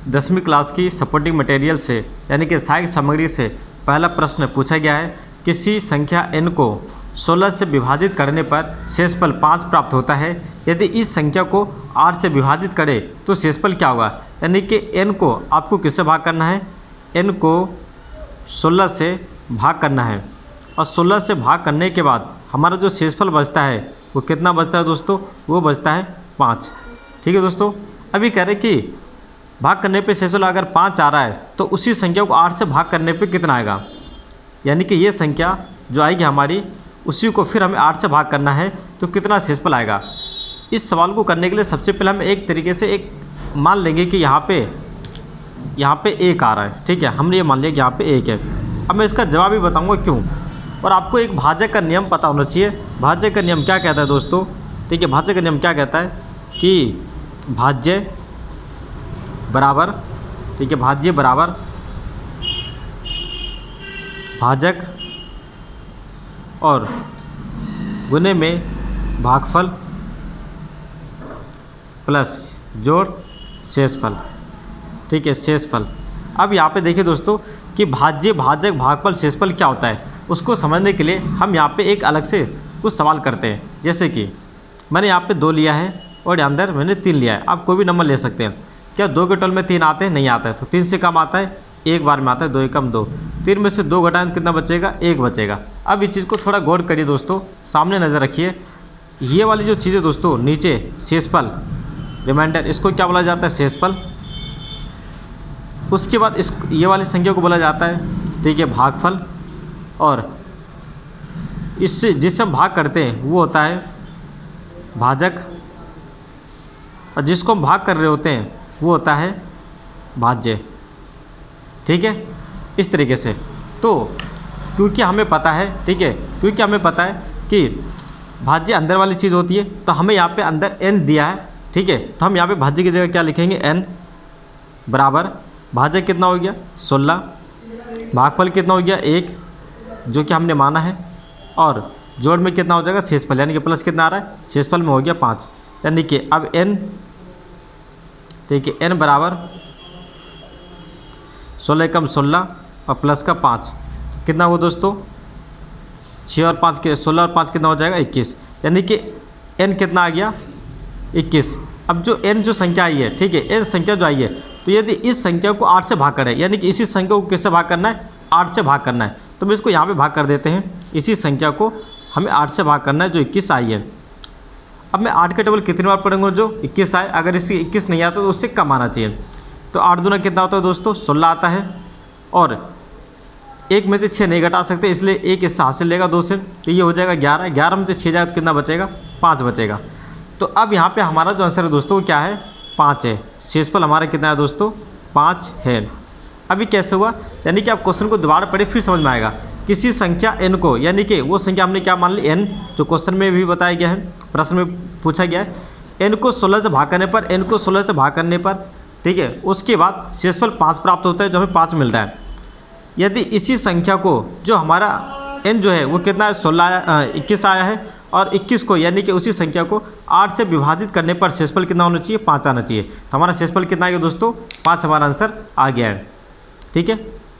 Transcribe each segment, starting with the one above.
10वीं क्लास की supporting material से यानी कि सहायक सामग्री से पहला प्रश्न पूछा गया है। किसी संख्या n को 16 से विभाजित करने पर शेषफल 5 प्राप्त होता है। यदि इस संख्या को 8 से विभाजित करें तो शेषफल क्या होगा। यानी कि n को आपको किससे भाग करना है, n को 16 से भाग करना है और 16 से भाग करने के बाद हमारा जो शेषफल बचता है वो कितना बचता है दोस्तों, वो बचता है 5। ठीक है दोस्तों, अभी कह रहे कि भाग करने पे शेषफल अगर 5 आ रहा है तो उसी संख्या को 8 से भाग करने पे कितना आएगा। यानी कि ये संख्या जो आएगी हमारी उसी को फिर हमें 8 से भाग करना है तो कितना शेषफल आएगा। इस सवाल को करने के लिए सबसे पहले हम एक तरीके से एक मान लेंगे कि यहाँ पे 1 आ रहा है। ठीक है, हमने ये मान लिया कि यहाँ पे 1 है। अब मैं इसका जवाब भी बताऊँगा क्यों। और आपको एक भाजक का नियम पता होना चाहिए। भाजक का नियम क्या कहता है दोस्तों, ठीक है, भाजक का नियम क्या कहता है कि भाज्य बराबर, ठीक है, भाज्य बराबर भाजक और गुने में भागफल प्लस जोड़ शेषफल। ठीक है, शेषफल। अब यहाँ पे देखिए दोस्तों कि भाज्य, भाजक, भागफल, शेषफल क्या होता है उसको समझने के लिए हम यहाँ पे एक अलग से कुछ सवाल करते हैं। जैसे कि मैंने यहाँ पे 2 लिया है और अंदर मैंने 3 लिया है। आप कोई भी नंबर ले सकते हैं। क्या 2 के टोटल में 3 आते हैं, नहीं आता है। तो 3 से कम आता है, एक बार में आता है, 2 कम 2। 3 में से 2 घटाएं तो कितना बचेगा, 1 बचेगा। अब इस चीज़ को थोड़ा गौर करिए दोस्तों, सामने नज़र रखिए। ये वाली जो चीज़ें दोस्तों नीचे शेषफल रिमाइंडर, इसको क्या बोला जाता है, शेषफल। उसके बाद ये वाली संख्या को बोला जाता है, ठीक है, भागफल। और इससे जिससे हम भाग करते हैं वो होता है भाजक, और जिसको हम भाग कर रहे होते हैं वो होता है भाज्य। ठीक है, इस तरीके से। तो क्योंकि हमें पता है, ठीक है, क्योंकि हमें पता है कि भाज्य अंदर वाली चीज़ होती है तो हमें यहाँ पे अंदर n दिया है। ठीक है, तो हम यहाँ पे भाज्य की जगह क्या लिखेंगे, n बराबर भाजक कितना हो गया 16, भागफल कितना हो गया 1 जो कि हमने माना है, और जोड़ में कितना हो जाएगा शेषफल, यानी कि प्लस कितना आ रहा है, शेषफल में हो गया 5। यानी कि अब n, ठीक है, n बराबर 16 कम 16 और प्लस का 5 कितना हुआ दोस्तों, 6 और 5 के 16 और 5 कितना हो जाएगा 21। यानी कि n कितना आ गया 21। अब जो n जो संख्या आई है, ठीक है, n संख्या जो आई है, तो यदि इस संख्या को 8 से भाग करें, यानी कि इसी संख्या को किससे भाग करना है, 8 से भाग करना है, तो हम इसको यहाँ पे भाग कर देते हैं। इसी संख्या को हमें 8 से भाग करना है जो 21 आई है। अब मैं 8 के टेबल कितनी बार पढ़ूंगा, जो 21 आए। अगर इसकी 21 नहीं आता तो उससे कम आना चाहिए। तो 8 दूना कितना होता है दोस्तों, 16 आता है। और 1 में से 6 नहीं घटा सकते, इसलिए 1 इससे हासिल लेगा 2 से, तो ये हो जाएगा 11। 11 में से 6 जाए तो कितना बचेगा, 5 बचेगा। तो अब यहाँ पे हमारा जो आंसर है दोस्तों वो क्या है, 5 है। शेषफल हमारा कितना है दोस्तों, 5 है। अभी कैसे हुआ, यानी कि आप क्वेश्चन को दोबारा पढ़े फिर समझ में आएगा। किसी संख्या n को, यानी कि वो संख्या हमने क्या मान ली n, जो क्वेश्चन में भी बताया गया है, प्रश्न में पूछा गया है, n को 16 से भाग करने पर, n को 16 से भाग करने पर, ठीक है, उसके बाद शेषफल 5 प्राप्त होता है, जो हमें 5 मिल रहा है। यदि इसी संख्या को, जो हमारा n जो है वो कितना है 21 आया है, और 21 को, यानी कि उसी संख्या को 8 से विभाजित करने पर शेषफल कितना होना चाहिए, 5 आना चाहिए। तो हमारा शेषफल कितना आ गया दोस्तों, 5 हमारा आंसर आ गया है। ठीक है,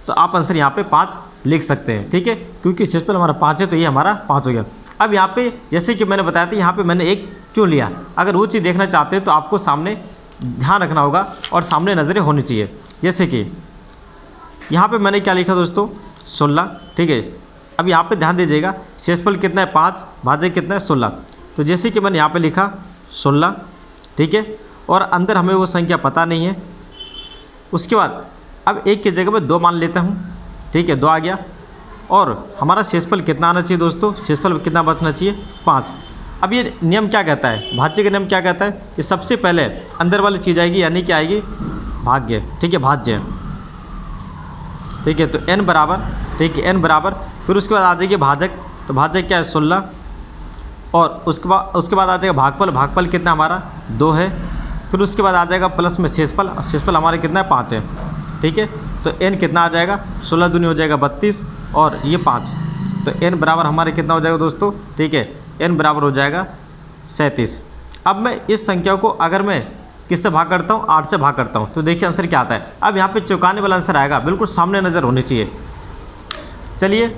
तो आप आंसर यहाँ पे 5 लिख सकते हैं। ठीक है, क्योंकि शेषफल हमारा 5 है तो ये हमारा 5 हो गया। अब यहाँ पे जैसे कि मैंने बताया था, यहाँ पे मैंने 1 क्यों लिया, अगर वो चीज़ देखना चाहते हैं तो आपको सामने ध्यान रखना होगा और सामने नज़रें होनी चाहिए। जैसे कि यहाँ पे मैंने क्या लिखा दोस्तों, 16। ठीक है, अब यहाँ पे ध्यान दीजिएगा, शेषफल कितना है 5, भाजक कितना है 16। तो जैसे कि मैंने यहाँ पे लिखा 16, ठीक है, और अंदर हमें वो संख्या पता नहीं है। उसके बाद अब 1 की जगह मैं 2 मान लेता हूँ। ठीक है, 2 आ गया। और हमारा शेषफल कितना आना चाहिए दोस्तों, शेषफल कितना बचना चाहिए, 5। अब ये नियम क्या कहता है, भाज्य का नियम क्या कहता है कि सबसे पहले अंदर वाली चीज़ आएगी, यानी क्या आएगी, भाग्य। ठीक है, भाज्य। ठीक है, तो n बराबर, ठीक है, n बराबर, फिर उसके बाद आ जाएगी भाजक। तो भाजक क्या है 16, और उसके बाद आ जाएगा भागफल। भागफल कितना हमारा 2 है। फिर उसके बाद आ जाएगा प्लस में शेषफल, और शेषफल हमारे कितना है 5 है। ठीक है, तो n कितना आ जाएगा, 16 दूनी हो जाएगा 32, और ये 5। तो n बराबर हमारे कितना हो जाएगा दोस्तों, ठीक है, n बराबर हो जाएगा 37। अब मैं इस संख्या को अगर मैं किससे भाग करता हूँ, 8 से भाग करता हूँ। तो देखिए आंसर क्या आता है। अब यहाँ पे चौंकाने वाला आंसर आएगा, बिल्कुल सामने नज़र होनी चाहिए। चलिए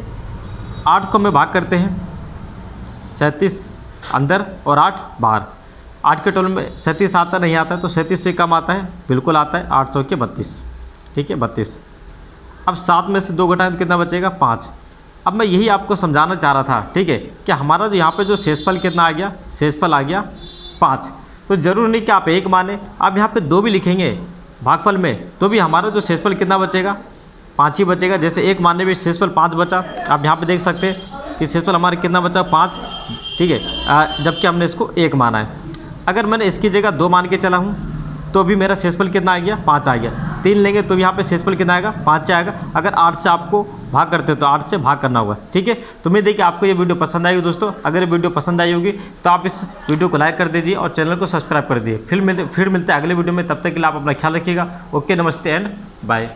8 को मैं भाग करते हैं, 37 अंदर और 8 बाहर। 8 के टोल में 37 आता नहीं आता है, तो 37 से कम आता है, बिल्कुल आता है, 8 चौके 32, ठीक है 32। अब 7 में से 2 घटाएं तो कितना बचेगा, 5। अब मैं यही आपको समझाना चाह रहा था, ठीक है, कि हमारा जो यहाँ पे जो शेषफल कितना आ गया, शेषफल आ गया 5। तो ज़रूर नहीं कि आप 1 माने, आप यहाँ पे 2 भी लिखेंगे भागफल में, तो भी हमारा जो शेषफल कितना बचेगा, 5 ही बचेगा। जैसे 1 मानने में शेषफल 5 बचा, आप यहाँ पे देख सकते हैं कि शेषफल हमारा कितना बचा, 5, ठीक है, जबकि हमने इसको 1 माना है। अगर मैंने इसकी जगह 2 मान के चला हूँ तो भी मेरा शेषफल कितना आ गया, 5 आ गया। 3 लेंगे तो भी यहाँ पे शेषफल कितना आएगा, 5 आएगा। अगर 8 से आपको भाग करते हो तो 8 से भाग करना होगा, ठीक है। तो उम्मीद है कि आपको ये वीडियो पसंद आई होगी दोस्तों। अगर ये वीडियो पसंद आई होगी तो आप इस वीडियो को लाइक कर दीजिए और चैनल को सब्सक्राइब कर दीजिए। फिर मिलते हैं अगले वीडियो में, तब तक के लिए आप अपना ख्याल रखिएगा। ओके, नमस्ते एंड बाय।